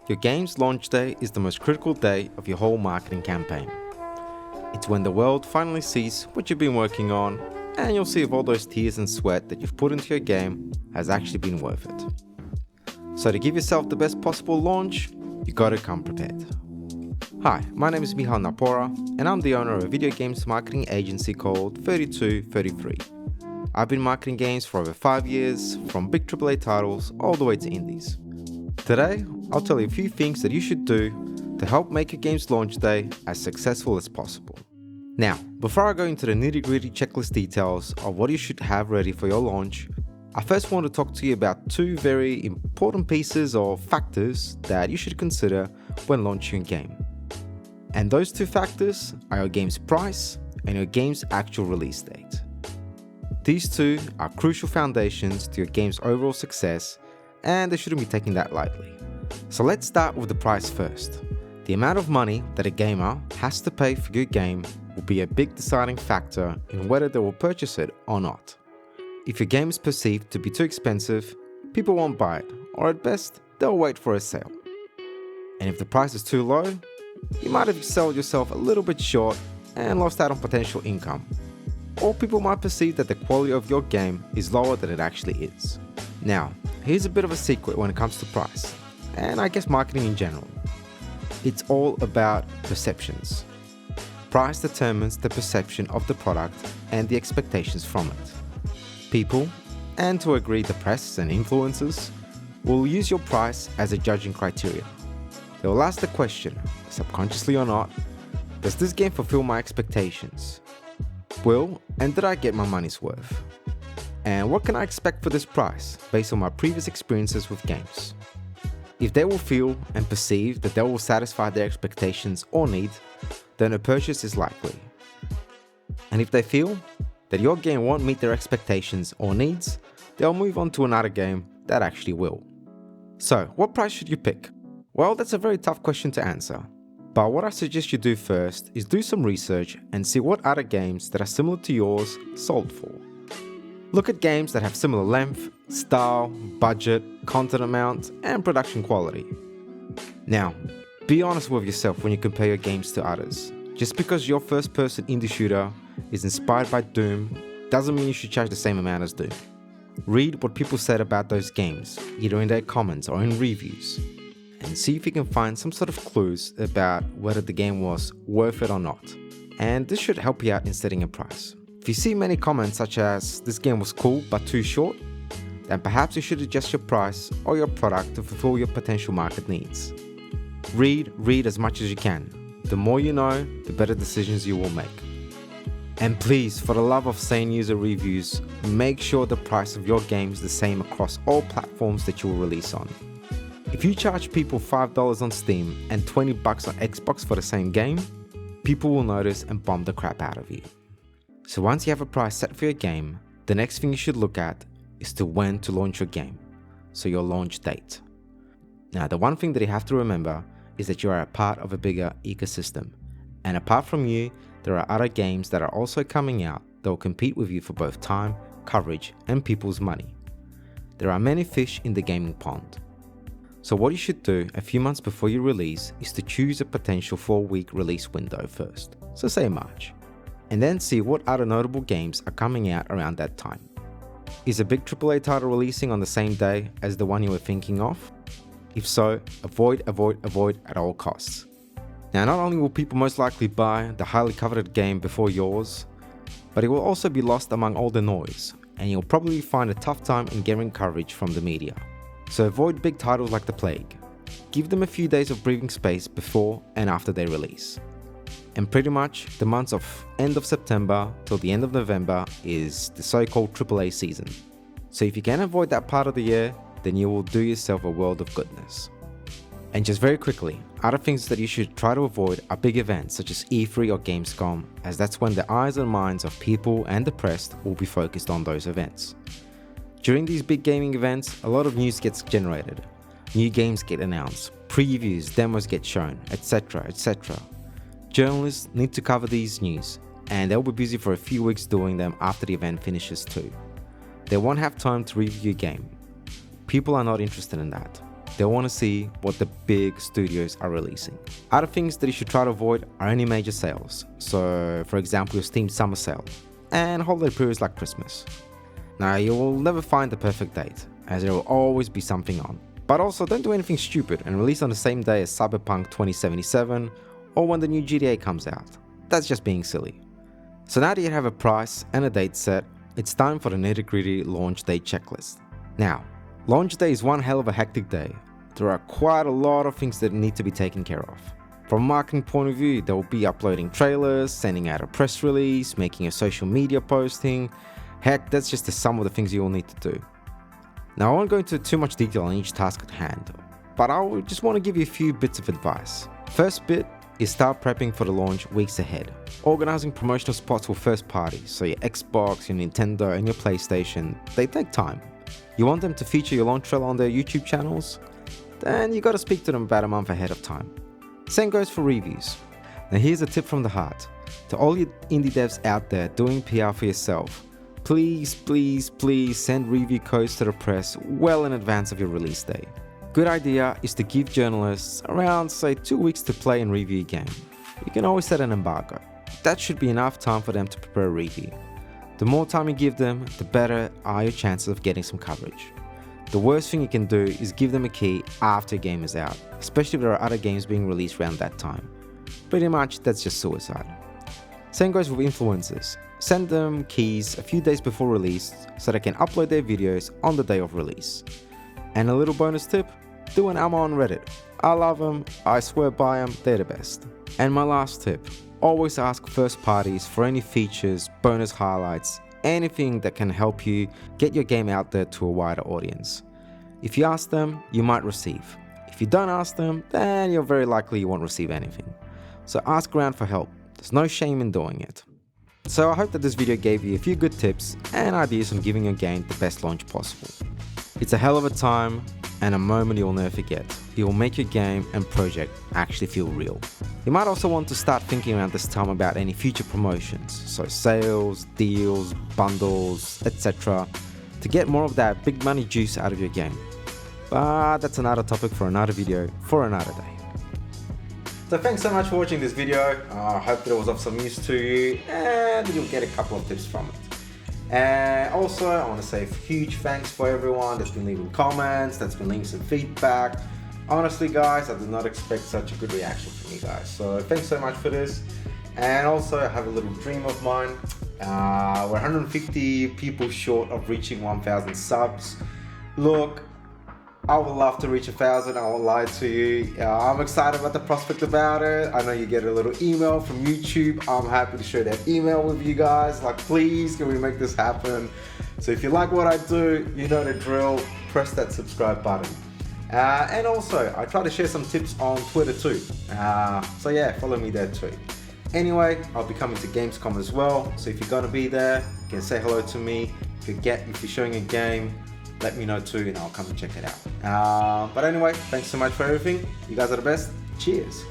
Your game's launch day is the most critical day of your whole marketing campaign. It's when the world finally sees what you've been working on, and you'll see if all those tears and sweat that you've put into your game has actually been worth it. So to give yourself the best possible launch, you gotta come prepared. Hi, my name is Michal Napora, and I'm the owner of a video games marketing agency called 3233. I've been marketing games for over 5 years, from big AAA titles all the way to indies. Today, I'll tell you a few things that you should do to help make your game's launch day as successful as possible. Now, before I go into the nitty-gritty checklist details of what you should have ready for your launch, I first want to talk to you about two very important pieces or factors that you should consider when launching a game. And those two factors are your game's price and your game's actual release date. These two are crucial foundations to your game's overall success, and they shouldn't be taken that lightly. So let's start with the price first. The amount of money that a gamer has to pay for your game will be a big deciding factor in whether they will purchase it or not. If your game is perceived to be too expensive, people won't buy it, or at best, they'll wait for a sale. And if the price is too low, you might have sold yourself a little bit short and lost out on potential income. Or people might perceive that the quality of your game is lower than it actually is. Now, here's a bit of a secret when it comes to price, and I guess marketing in general. It's all about perceptions. Price determines the perception of the product and the expectations from it. People, and to a degree the press and influencers, will use your price as a judging criteria. They will ask the question, subconsciously or not, does this game fulfill my expectations? Will and did I get my money's worth? And what can I expect for this price based on my previous experiences with games? If they will feel and perceive that they will satisfy their expectations or needs, then a purchase is likely. And if they feel that your game won't meet their expectations or needs, they'll move on to another game that actually will. So, what price should you pick? Well, that's a very tough question to answer. But what I suggest you do first is do some research and see what other games that are similar to yours sold for. Look at games that have similar length, style, budget, content amount, and production quality. Now, be honest with yourself when you compare your games to others. Just because your first-person indie shooter is inspired by Doom doesn't mean you should charge the same amount as Doom. Read what people said about those games, either in their comments or in reviews, and see if you can find some sort of clues about whether the game was worth it or not. And this should help you out in setting a price. If you see many comments such as, this game was cool but too short, then perhaps you should adjust your price or your product to fulfill your potential market needs. Read as much as you can. The more you know, the better decisions you will make. And please, for the love of sane user reviews, make sure the price of your game is the same across all platforms that you will release on. If you charge people $5 on Steam and $20 on Xbox for the same game, people will notice and bomb the crap out of you. So once you have a price set for your game, the next thing you should look at is to when to launch your game, so your launch date. Now, the one thing that you have to remember is that you are a part of a bigger ecosystem, and apart from you, there are other games that are also coming out that will compete with you for both time, coverage, and people's money. There are many fish in the gaming pond. So what you should do a few months before you release is to choose a potential 4-week release window first, so say March, and then see what other notable games are coming out around that time. Is a big AAA title releasing on the same day as the one you were thinking of? If so, avoid at all costs. Now, not only will people most likely buy the highly coveted game before yours, but it will also be lost among all the noise, and you'll probably find a tough time in getting coverage from the media. So avoid big titles like the plague. Give them a few days of breathing space before and after they release. And pretty much the months of end of September till the end of November is the so-called AAA season. So if you can avoid that part of the year, then you will do yourself a world of goodness. And just very quickly, other things that you should try to avoid are big events such as E3 or Gamescom, as that's when the eyes and minds of people and the press will be focused on those events. During these big gaming events, a lot of news gets generated. New games get announced, previews, demos get shown, etc, etc. Journalists need to cover these news, and they'll be busy for a few weeks doing them after the event finishes too. They won't have time to review your game. People are not interested in that. they want to see what the big studios are releasing. Other things that you should try to avoid are any major sales. So for example, your Steam summer sale and holiday periods like Christmas. Now you will never find the perfect date, as there will always be something on. But also don't do anything stupid and release on the same day as Cyberpunk 2077 or when the new GTA comes out. That's just being silly. So now that you have a price and a date set, it's time for the nitty-gritty launch day checklist. Now, launch day is one hell of a hectic day. There are quite a lot of things that need to be taken care of. From a marketing point of view, they will be uploading trailers, sending out a press release, making a social media posting. Heck, that's just some of the things you will need to do. Now I won't go into too much detail on each task at hand, but I just want to give you a few bits of advice. First bit is start prepping for the launch weeks ahead. Organizing promotional spots for first parties, so your Xbox, your Nintendo and your PlayStation, they take time. You want them to feature your launch trailer on their YouTube channels? Then you gotta speak to them about a month ahead of time. Same goes for reviews. Now here's a tip from the heart. To all you indie devs out there doing PR for yourself, please send review codes to the press well in advance of your release day. Good idea is to give journalists around say 2 weeks to play and review a game. You can always set an embargo. That should be enough time for them to prepare a review. The more time you give them, the better are your chances of getting some coverage. The worst thing you can do is give them a key after a game is out, especially if there are other games being released around that time. Pretty much that's just suicide. Same goes with influencers. Send them keys a few days before release so they can upload their videos on the day of release. And a little bonus tip, do an ammo on Reddit. I love them, I swear by them, they're the best. And my last tip, always ask first parties for any features, bonus highlights, anything that can help you get your game out there to a wider audience. If you ask them, you might receive. If you don't ask them, then you're very likely you won't receive anything. So ask around for help, there's no shame in doing it. So I hope that this video gave you a few good tips and ideas on giving your game the best launch possible. It's a hell of a time and a moment you'll never forget. It will make your game and project actually feel real. You might also want to start thinking around this time about any future promotions, so sales, deals, bundles, etc. to get more of that big money juice out of your game. But that's another topic for another video for another day. So thanks so much for watching this video. I hope that it was of some use to you and you'll get a couple of tips from it. And also I want to say a huge thanks for everyone that's been leaving comments, that's been leaving some feedback. Honestly guys, I did not expect such a good reaction from you guys. So thanks so much for this. And also I have a little dream of mine. We're 150 people short of reaching 1,000 subs. Look, I would love to reach 1,000, I won't lie to you. I'm excited about the prospect about it. I know you get a little email from YouTube. I'm happy to share that email with you guys. Like, please, can we make this happen? So if you like what I do, you know the drill, press that subscribe button. And also, I try to share some tips on Twitter too. So yeah, follow me there too. Anyway, I'll be coming to Gamescom as well. So if you're gonna be there, you can say hello to me. If you're showing a game, let me know too and I'll come and check it out. But anyway, thanks so much for everything. You guys are the best. Cheers.